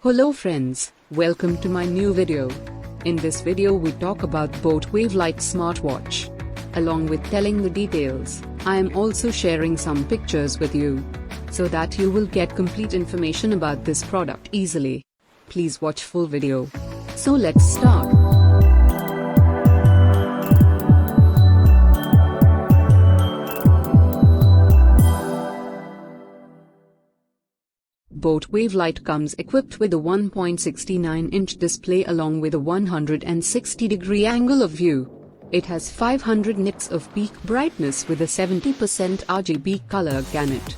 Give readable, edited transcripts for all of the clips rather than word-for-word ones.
Hello friends, welcome to my new video. In this video we talk about Boat Wave Lite smartwatch. Along with telling the details, I am also sharing some pictures with you, so that you will get complete information about this product easily. Please watch full video. So let's start. Boat Wave Lite comes equipped with a 1.69-inch display along with a 160-degree angle of view. It has 500 nits of peak brightness with a 70% RGB color gamut.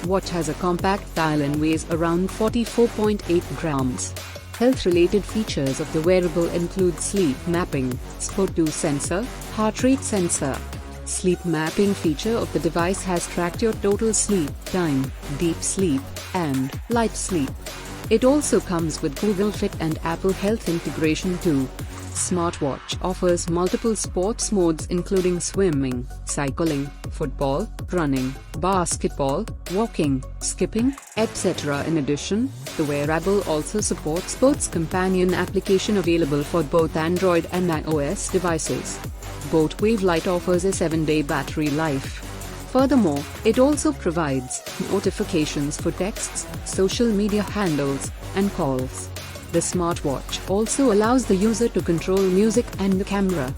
Watch has a compact dial and weighs around 44.8 grams. Health-related features of the wearable include sleep mapping, SpO2 sensor, heart rate sensor. Sleep mapping feature of the device has tracked your total sleep time, deep sleep, and light sleep. It also comes with Google Fit and Apple Health integration too. Smartwatch offers multiple sports modes including swimming, cycling, football, running, basketball, walking, skipping, etc. In addition, the wearable also supports Sports Companion application available for both Android and iOS devices. Boat Wave Lite offers a 7-day battery life. Furthermore, it also provides notifications for texts, social media handles, and calls. The smartwatch also allows the user to control music and the camera.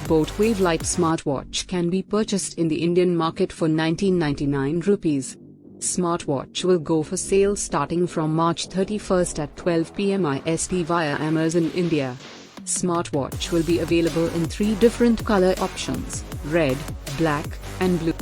Boat Wave Lite smartwatch can be purchased in the Indian market for 1999 rupees. Smartwatch will go for sale starting from March 31st at 12 p.m. IST via Amazon India. Smartwatch will be available in 3 different color options: red, black, and blue.